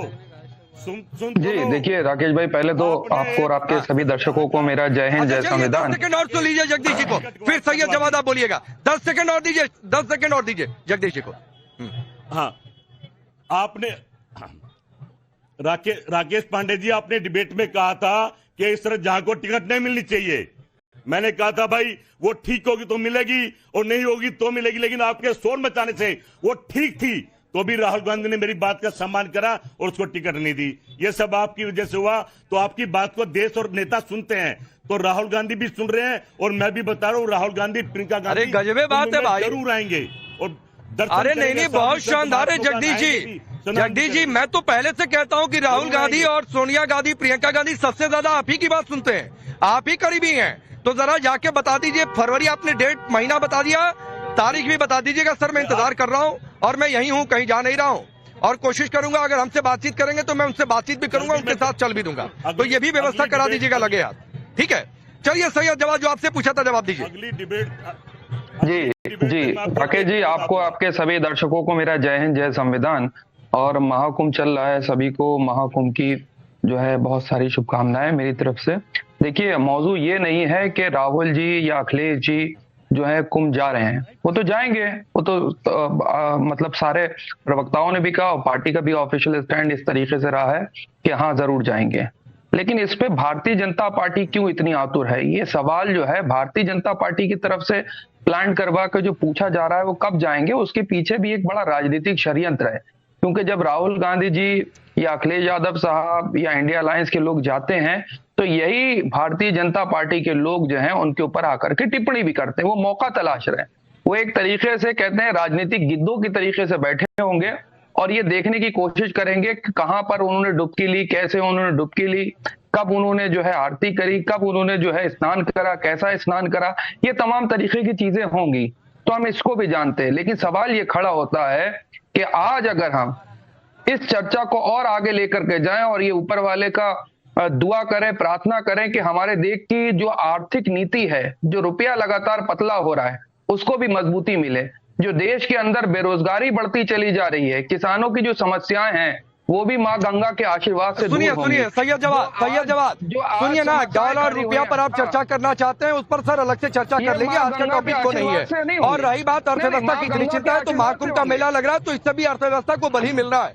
जी देखिए राकेश भाई, पहले तो आपको और आपके सभी दर्शकों को मेरा जय हिंद जय संविधान। 10 सेकंड और सुन लीजिए जगदीश जी को, फिर सैयद जवाब आप बोलिएगा। 10 सेकंड और दीजिए, 10 सेकंड और दीजिए जगदीश जी को। हाँ, आपने राकेश पांडे जी, आपने डिबेट में कहा था कि इस तरह जहां को टिकट नहीं मिलनी चाहिए। मैंने कहा था भाई वो ठीक होगी तो मिलेगी और नहीं होगी तो मिलेगी, लेकिन आपके शोर मचाने से वो ठीक थी तो भी राहुल गांधी ने मेरी बात का सम्मान करा और उसको टिकट नहीं दी। ये सब आपकी वजह से हुआ। तो आपकी बात को देश और नेता सुनते हैं, तो राहुल गांधी भी सुन रहे हैं और मैं भी बता रहा हूँ राहुल गांधी, प्रियंका गांधी अरे गजबे बात है भाई, जरूर आएंगे और अरे नहीं, बहुत शानदार है जगदीश जी। जगदीश जी, मैं तो पहले से कहता हूं कि राहुल गांधी और सोनिया गांधी, प्रियंका गांधी सबसे ज्यादा आप ही की बात सुनते हैं, आप ही करीबी हैं। तो जरा जाके बता दीजिए, फरवरी आपने डेट महीना बता दिया, तारीख भी बता दीजिएगा। सर मैं इंतजार कर रहा हूं और मैं यही हूं, कहीं जा नहीं रहा हूं और कोशिश करूंगा अगर हमसे बातचीत करेंगे तो मैं उनसे बातचीत भी करूंगा, उनके साथ चल भी दूंगा। तो ये भी व्यवस्था करा दीजिएगा लगे हाथ, ठीक है? चलिए सैयद जवाब, जो आपसे पूछा था जवाब दीजिए। अगली डिबेट जी राकेश जी, आपको आपके सभी दर्शकों को मेरा जय हिंद जय संविधान। और महाकुंभ चल रहा है, सभी को महाकुंभ की जो है बहुत सारी शुभकामनाएं मेरी तरफ से। देखिए मौजू ये नहीं है कि राहुल जी या अखिलेश जी जो है कुंभ जा रहे हैं, वो तो जाएंगे, वो तो मतलब सारे प्रवक्ताओं ने भी कहा और पार्टी का भी ऑफिशियल स्टैंड इस तरीके से रहा है कि हाँ जरूर जाएंगे। लेकिन इस पे भारतीय जनता पार्टी क्यों इतनी आतुर है? ये सवाल जो है भारतीय जनता पार्टी की तरफ से प्लान करवा कर जो पूछा जा रहा है वो कब जाएंगे, उसके पीछे भी एक बड़ा राजनीतिक षड्यंत्र है। क्योंकि जब राहुल गांधी जी या अखिलेश यादव साहब या इंडिया अलायंस के लोग जाते हैं तो यही भारतीय जनता पार्टी के लोग जो हैं उनके ऊपर आकर के टिप्पणी भी करते हैं। वो मौका तलाश रहे हैं, वो एक तरीके से कहते हैं राजनीतिक गिद्धों की तरीके से बैठे होंगे और ये देखने की कोशिश करेंगे कि कहां पर उन्होंने डुबकी ली, कैसे उन्होंने डुबकी ली, कब उन्होंने जो है आरती करी, कब उन्होंने जो है स्नान करा, कैसा स्नान करा, ये तमाम तरीके की चीजें होंगी। तो हम इसको भी जानते हैं। लेकिन सवाल ये खड़ा होता है कि आज अगर हम इस चर्चा को और आगे लेकर के जाएं और ये ऊपर वाले का दुआ करें, प्रार्थना करें कि हमारे देश की जो आर्थिक नीति है, जो रुपया लगातार पतला हो रहा है, उसको भी मजबूती मिले, जो देश के अंदर बेरोजगारी बढ़ती चली जा रही है, किसानों की जो समस्याएं हैं वो भी माँ गंगा के आशीर्वाद से सुनिए सैयद जवाब सुनिए ना, डॉलर रुपया पर आप चर्चा करना चाहते हैं, उस पर सर अलग से चर्चा कर लेंगे, आज का टॉपिक को नहीं है। और रही बात अर्थव्यवस्था की इतनी चिंता है तो महाकुंभ का मेला लग रहा है तो इससे भी अर्थव्यवस्था को बल ही मिल रहा है,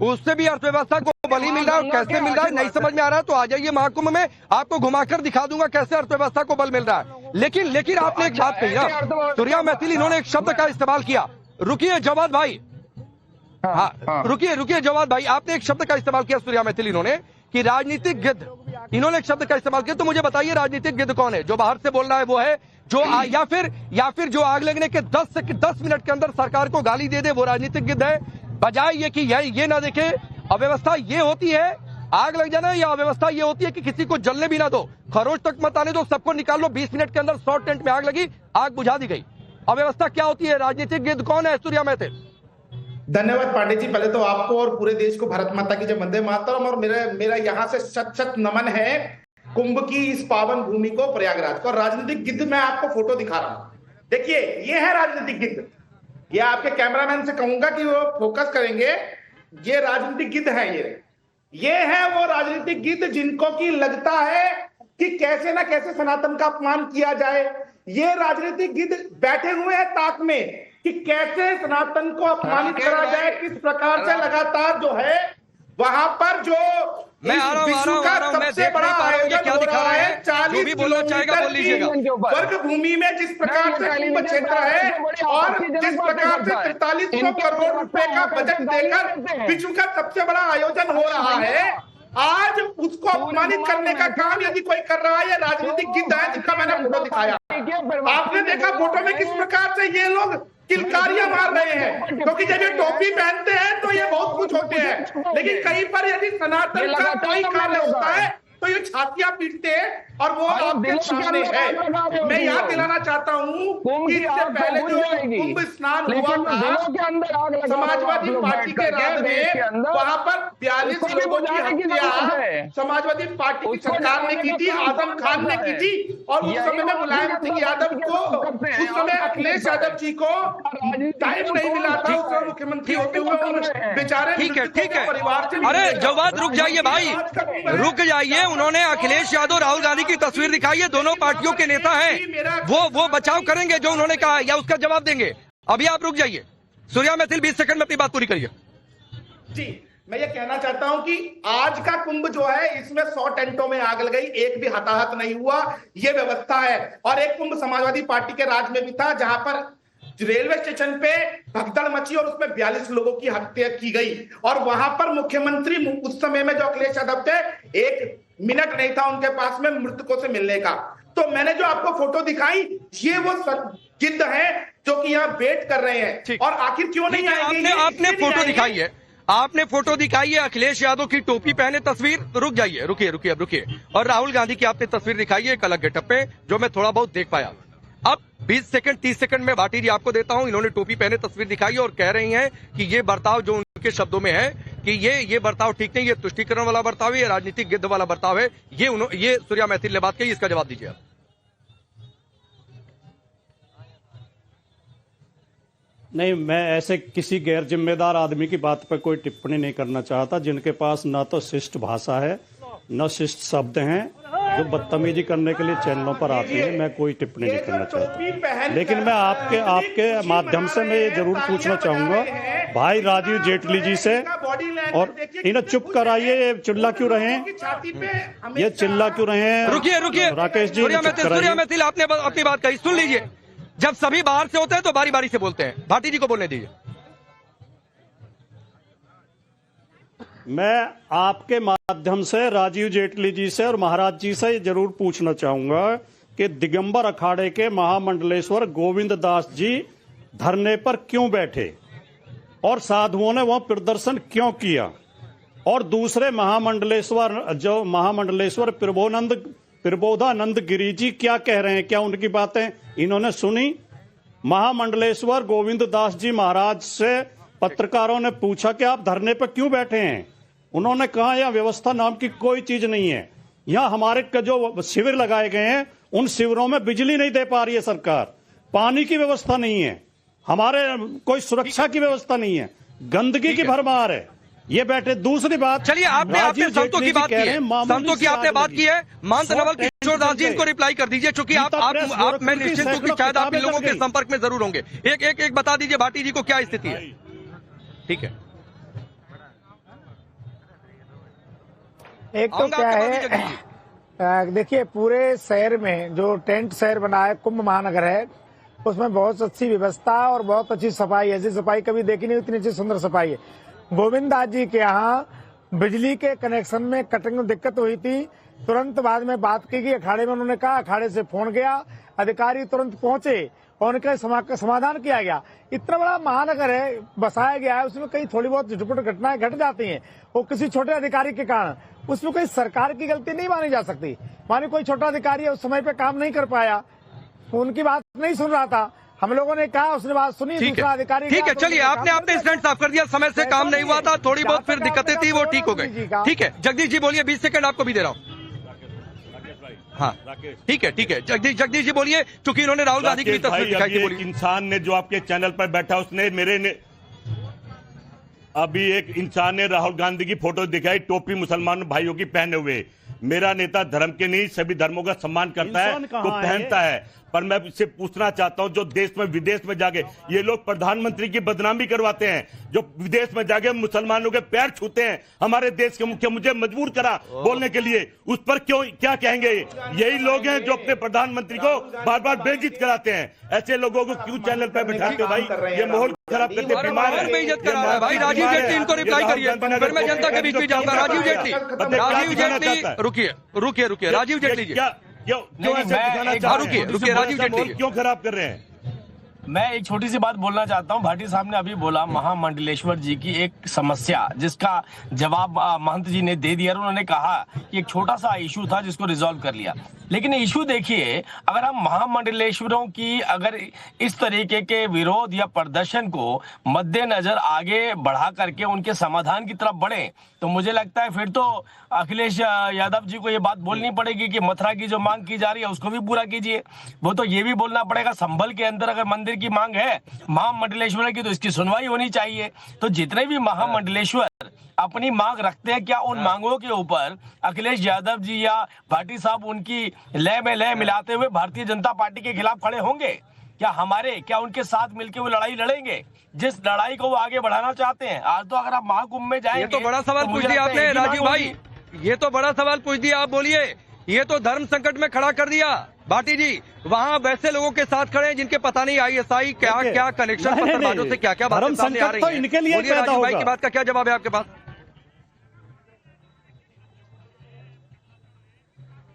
उससे भी अर्थव्यवस्था को बल ही मिल रहा है। और कैसे मिल रहा है नहीं समझ में आ रहा है तो आ जाइए महाकुंभ में, आपको घुमाकर दिखा दूंगा कैसे अर्थव्यवस्था को बल मिल रहा है। लेकिन आपने एक बात कही ना, सूर्या मैथिली, इन्होंने एक शब्द का इस्तेमाल किया। रुकिए जवाब भाई, हाँ रुकिए जवाब भाई, आपने एक शब्द का इस्तेमाल किया सूर्या मैथिली इन्होंने कि राजनीतिक गिद्ध, इन्होंने एक शब्द का इस्तेमाल किया। तो मुझे बताइए राजनीतिक गिद्ध कौन है? जो बाहर से बोल रहा है वो है जो या फिर जो आग लगने के 10 मिनट के अंदर सरकार को गाली दे दे वो राजनीतिक गिद्ध है? बजाय ये कि ये ना देखे अव्यवस्था ये होती है आग लग जाना, या अव्यवस्था ये होती है कि किसी को जलने भी ना दो, खरोच तक मत आने दो, सबको निकाल लो, 20 मिनट के अंदर 100 टेंट में आग लगी, आग बुझा दी गई। अव्यवस्था क्या होती है? राजनीतिक गिद्ध कौन है? सूर्या मैथिली। धन्यवाद पांडे जी, पहले तो आपको और पूरे देश को भारत माता की जय, वंदे मातरम। और मेरा यहाँ से शत नमन है कुंभ की इस पावन भूमि को, प्रयागराज को। राजनीतिक गिद्ध मैं आपको फोटो दिखा रहा हूँ, देखिए ये है राजनीतिक गिद्ध। ये आपके कैमरामैन से कहूंगा कि वो फोकस करेंगे, ये राजनीतिक गिद्ध है। ये है वो राजनीतिक गिद्ध जिनको की लगता है कि कैसे ना कैसे सनातन का अपमान किया जाए। ये राजनीतिक गिद्ध बैठे हुए हैं ताक में कि कैसे सनातन को अपमानित करा जाए, किस प्रकार से लगातार जो है वहां पर जो विश्व का सबसे बड़ा आयोजन हो रहा है 40 किलोमीटर वर्ग भूमि में, जिस प्रकार से कुंभ क्षेत्र है और जिस प्रकार से 4300 करोड़ रुपए का बजट देकर विश्व का सबसे बड़ा आयोजन हो रहा है, आज उसको अपमानित करने का काम यदि कोई कर रहा है, ये राजनीतिक गिद्ध है जिनका मैंने फोटो दिखाया। आपने देखा फोटो में किस प्रकार से ये लोग किलकारियां मार रहे हैं, क्योंकि जब ये टोपी पहनते हैं तो ये बहुत कुछ होते हैं, लेकिन कहीं पर यदि सनातन का कोई कार्य होता है तो ये छातियां पीटते हैं, और वो आपके सामने है। मैं याद दिलाना चाहता हूँ कि इससे पहले जो कुंभ स्नान हुआ था, समाजवादी पार्टी के राज में वहां पर 42 लोगों की हत्या समाजवादी पार्टी की सरकार ने की थी, आजम खान ने की थी, और उस समय में मुलायम सिंह यादव को, उस समय अखिलेश यादव जी को टाइम नहीं मिला था उसका मुख्यमंत्री होते हुए, बेचारे ठीक है परिवार से। अरे जवाब रुक जाइए भाई, रुक जाइए। उन्होंने अखिलेश यादव राहुल गांधी की तस्वीर दिखाई है, दोनों पार्टियों के नेता हैं, वो बचाव करेंगे जो उन्होंने कहा या उसका जवाब देंगे। अभी आप रुक जाइए। सूर्या मैथिल 20 सेकंड में अपनी बात पूरी करिए। जी, मैं ये कहना चाहता हूं कि आज का कुंभ जो है इसमें 100 टेंटों में आग लग गई, एक भी हताहत नहीं हुआ, ये व्यवस्था है। और एक कुंभ समाजवादी पार्टी के राज में भी था, जहां पर रेलवे स्टेशन पे भगदड़ मची और उसमें 42 लोगों की हत्या की गई, और वहां पर मुख्यमंत्री उस समय में जो अखिलेश यादव थे, 1 मिनट नहीं था उनके पास में मृतकों से मिलने का। तो मैंने जो आपको फोटो दिखाई, ये वो गिद्ध हैं जो कि यहाँ वेट कर रहे हैं, और आखिर क्यों नहीं आएंगे? आपने फोटो दिखाई है, आपने फोटो दिखाई है अखिलेश यादव की टोपी पहने तस्वीर। रुक जाइए, रुकिए। और राहुल गांधी की आपने तस्वीर दिखाई है एक अलग गेटअप पे, जो मैं थोड़ा बहुत देख पाया। अब 20 सेकंड 30 सेकंड में भाटी जी आपको देता हूं। इन्होंने टोपी पहने तस्वीर दिखाई और कह रही हैं कि ये बर्ताव जो उनके शब्दों में है कि ये बर्ताव ठीक नहीं, ये तुष्टीकरण वाला बर्ताव है, ये राजनीतिक गिद्ध वाला बर्ताव है। ये सूर्या मैथिल ने बात कही, इसका जवाब दीजिए आप। नहीं, मैं ऐसे किसी गैर जिम्मेदार आदमी की बात पर कोई टिप्पणी नहीं करना चाहता, जिनके पास न तो शिष्ट भाषा है न शिष्ट शब्द हैं, जो बदतमीजी करने के लिए चैनलों पर आते हैं। मैं कोई टिप्पणी नहीं करना चाहता, लेकिन मैं आपके माध्यम से मैं ये जरूर पूछना चाहूंगा भाई राजीव जेटली जी से, और इन्हें चुप कराइए। ये चिल्ला क्यों रहे हैं? रुकिए राकेश जी, सूर्या मैथिल आपने अपनी बात कही, सुन लीजिए। जब सभी बाहर से होते हैं तो बारी बारी से बोलते हैं, भाटी जी को बोलने दीजिए। मैं आपके माध्यम से राजीव जेटली जी से और महाराज जी से जरूर पूछना चाहूंगा कि दिगंबर अखाड़े के महामंडलेश्वर गोविंद दास जी धरने पर क्यों बैठे और साधुओं ने वहां प्रदर्शन क्यों किया, और दूसरे महामंडलेश्वर प्रबोधानंद गिरी जी क्या कह रहे हैं, क्या उनकी बातें इन्होंने सुनी? महामंडलेश्वर गोविंद दास जी महाराज से पत्रकारों ने पूछा कि आप धरने पर क्यों बैठे हैं? उन्होंने कहा यह व्यवस्था नाम की कोई चीज नहीं है, यहाँ हमारे जो शिविर लगाए गए हैं उन शिविरों में बिजली नहीं दे पा रही है सरकार, पानी की व्यवस्था नहीं है, हमारे कोई सुरक्षा की व्यवस्था नहीं है, गंदगी की भरमार है, ये बैठे। दूसरी बात, चलिए आपने संतों की बात की है, संतों की आपने बात की है, महंत नवल किशोर दास जी इनको रिप्लाई कर दीजिए, क्योंकि आप मैं निश्चित हूं कि शायद आप इन लोगों के संपर्क में जरूर होंगे। एक बता दीजिए भाटी जी को क्या स्थिति है। ठीक है, एक तो क्या है, देखिए पूरे शहर में जो टेंट शहर बना है, कुंभ महानगर है, उसमें बहुत अच्छी व्यवस्था और बहुत अच्छी सफाई, ऐसी सफाई कभी देखी नहीं, इतनी अच्छी सुंदर सफाई है। गोविंद दास जी के यहाँ बिजली के कनेक्शन में कटिंग में दिक्कत हुई थी, तुरंत बाद में बात की गई अखाड़े में, उन्होंने कहा, अखाड़े से फोन गया, अधिकारी तुरंत पहुंचे और उनका समाधान किया गया। इतना बड़ा महानगर है, बसाया गया है, उसमें कई थोड़ी बहुत झुटपुट घटनाएं घट जाती हैं, वो किसी छोटे अधिकारी के कारण, उसमें कोई सरकार की गलती नहीं मानी जा सकती। मानी कोई छोटा अधिकारी है, उस समय पे काम नहीं कर पाया, उनकी बात नहीं सुन रहा था, हम लोगों ने कहा, उसने बात सुनी, दूसरा अधिकारी। ठीक है, चलिए आपने स्टैंड साफ कर दिया, समय से काम नहीं हुआ था, थोड़ी बहुत फिर दिक्कतें थी, वो ठीक हो गई। ठीक है, जगदीश जी बोलिए, 20 सेकंड आपको भी दे रहा हूँ। हाँ ठीक है जगदीश जी बोलिए, क्योंकि इन्होंने राहुल गांधी की तस्वीर दिखाई थी। बोलिए। इंसान ने जो आपके चैनल पर बैठा, उसने अभी एक इंसान ने राहुल गांधी की फोटो दिखाई, टोपी मुसलमान भाइयों की पहने हुए। मेरा नेता धर्म के नहीं, सभी धर्मों का सम्मान करता है, तो पहनता है। पर मैं इससे पूछना चाहता हूं, जो देश में विदेश में जाके ये लोग प्रधानमंत्री की बदनामी करवाते हैं, जो विदेश में जाके मुसलमानों के पैर छूते हैं, हमारे देश के मुख्य मुझे मजबूर करा बोलने के लिए, उस पर क्यों क्या कहेंगे? यही लोग हैं जो अपने प्रधानमंत्री को बार बार बेइज्जत कराते हैं। ऐसे लोगों को क्यों चैनल पर बैठाते हो भाई? ये माहौल खराब करते, बीमार है। भाई राजीव जेटली इनको रिप्लाई करिए, फिर मैं जनता के बीच में जाऊंगा। राजीव जेटली रुकिए राजीव जेटली जी, क्यों रुकिए राजीव जेटली क्यों खराब कर रहे हैं? मैं एक छोटी सी बात बोलना चाहता हूं। भाटी साहब ने अभी बोला महामंडलेश्वर जी की एक समस्या, जिसका जवाब महंत जी ने दे दिया। उन्होंने कहा कि एक छोटा सा इशू था जिसको रिजॉल्व कर लिया। लेकिन इशू देखिए, अगर हम महामंडलेश्वरों की अगर इस तरीके के विरोध या प्रदर्शन को मद्देनजर आगे बढ़ा करके उनके समाधान की तरफ बढ़े, तो मुझे लगता है फिर तो अखिलेश यादव जी को ये बात बोलनी पड़ेगी कि मथुरा की जो मांग की जा रही है उसको भी पूरा कीजिए। वो तो ये भी बोलना पड़ेगा संभल के अंदर अगर मंदिर की मांग है महामंडलेश्वर की, तो इसकी सुनवाई होनी चाहिए। तो जितने भी महामंडलेश्वर अपनी मांग रखते हैं, क्या उन मांगों के ऊपर अखिलेश यादव जी या भाटी साहब उनकी लय में लय मिलाते हुए भारतीय जनता पार्टी के खिलाफ खड़े होंगे? क्या उनके साथ मिलकर वो लड़ाई लड़ेंगे जिस लड़ाई को वो आगे बढ़ाना चाहते हैं? आज तो अगर आप महाकुंभ में जाएंगे, ये तो बड़ा सवाल पूछ दिया आपने राजीव भाई, ये तो बड़ा सवाल पूछ दिया। आप बोलिए, ये तो धर्म संकट में खड़ा कर दिया भाटी जी। वहाँ वैसे लोगों के साथ खड़े हैं जिनके पता नहीं ISI क्या कनेक्शन पत्थरबाजों से क्या बातें सामने आ रही हैं। इनके लिए बोलिए राजीव भाई की बात का क्या जवाब है आपके पास?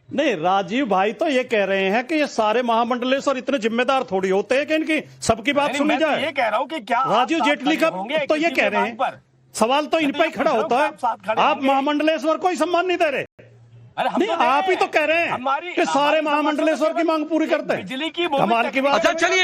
नहीं, राजीव भाई तो ये कह रहे हैं कि ये सारे महामंडलेश्वर इतने जिम्मेदार थोड़ी होते हैं कि इनकी सबकी बात सुनी जाए। ये कह रहा हूँ कि क्या राजीव जेटली का तो ये कह रहे हैं, सवाल तो इन पर ही खड़ा होता है। आप महामंडलेश्वर को ही सम्मान नहीं दे रहे। नहीं, आप ही तो कह रहे हैं कि सारे महामंडलेश्वर की मांग पूरी करते हैं। बिजली की कमाल की बात। अच्छा चलिए,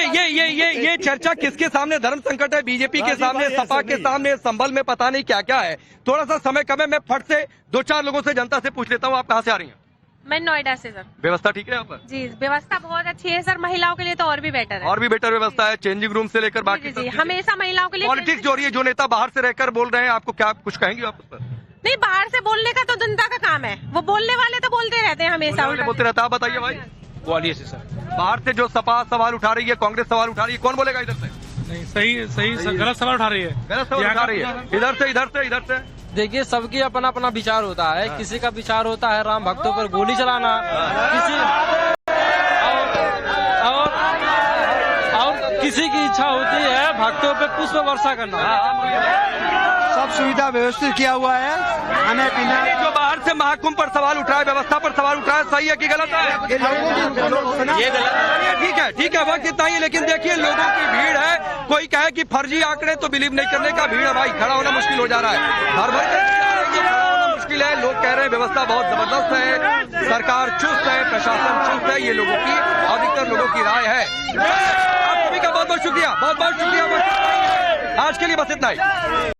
ये चर्चा किसके सामने धर्म संकट है? बीजेपी के सामने, सपा के सामने, संभल में पता नहीं क्या क्या है। थोड़ा सा समय कम है, मैं फट से 2-4 लोगों से, जनता से पूछ लेता हूँ। आप कहाँ से आ रही हैं? मैं नोएडा से सर। व्यवस्था ठीक है यहाँ पर? जी, व्यवस्था बहुत अच्छी है सर। महिलाओं के लिए तो और भी बेटर है। और भी बेटर व्यवस्था है, चेंजिंग रूम से लेकर बाकी जी, हमेशा महिलाओं के लिए। पॉलिटिक्स जो हो रही है, जो नेता बाहर से रहकर बोल रहे हैं, आपको क्या कुछ कहेंगे आप उस पर? नहीं, बाहर से बोलने का तो जनता का काम है, वो बोलने वाले तो बोलते रहते हैं हमेशा। बोलते रहता है। आप बताइए भाई। ग्वालियर से सर। बाहर से जो सपा सवाल उठा रही है, कांग्रेस सवाल उठा रही है, कौन बोलेगा इधर से? नहीं, सही गलत सवाल उठा रही है। गलत सवाल उठा रही है, इधर से। देखिए, सबकी अपना अपना विचार होता है। किसी का विचार होता है राम भक्तों पर गोली चलाना, और किसी की इच्छा होती है भक्तों पे पुष्प वर्षा करना। सब सुविधा व्यवस्थित किया हुआ है। खाने पीने जो बाहर से महाकुंभ पर सवाल उठाए, व्यवस्था पर सवाल उठाए, सही है कि गलत है? ये गलत है। ठीक है, वक्त इतना ही। लेकिन देखिए, लोगों की भीड़ है। कोई कहे कि फर्जी आंकड़े तो बिलीव नहीं करने का भीड़ है भाई। खड़ा होना मुश्किल हो जा रहा है, भर खड़ा होना मुश्किल है। लोग कह रहे हैं व्यवस्था बहुत जबरदस्त है, सरकार चुस्त है, प्रशासन चुस्त है। ये लोगों की, अधिकतर लोगों की राय है। आप सभी का बहुत बहुत शुक्रिया, आज के लिए बस इतना ही।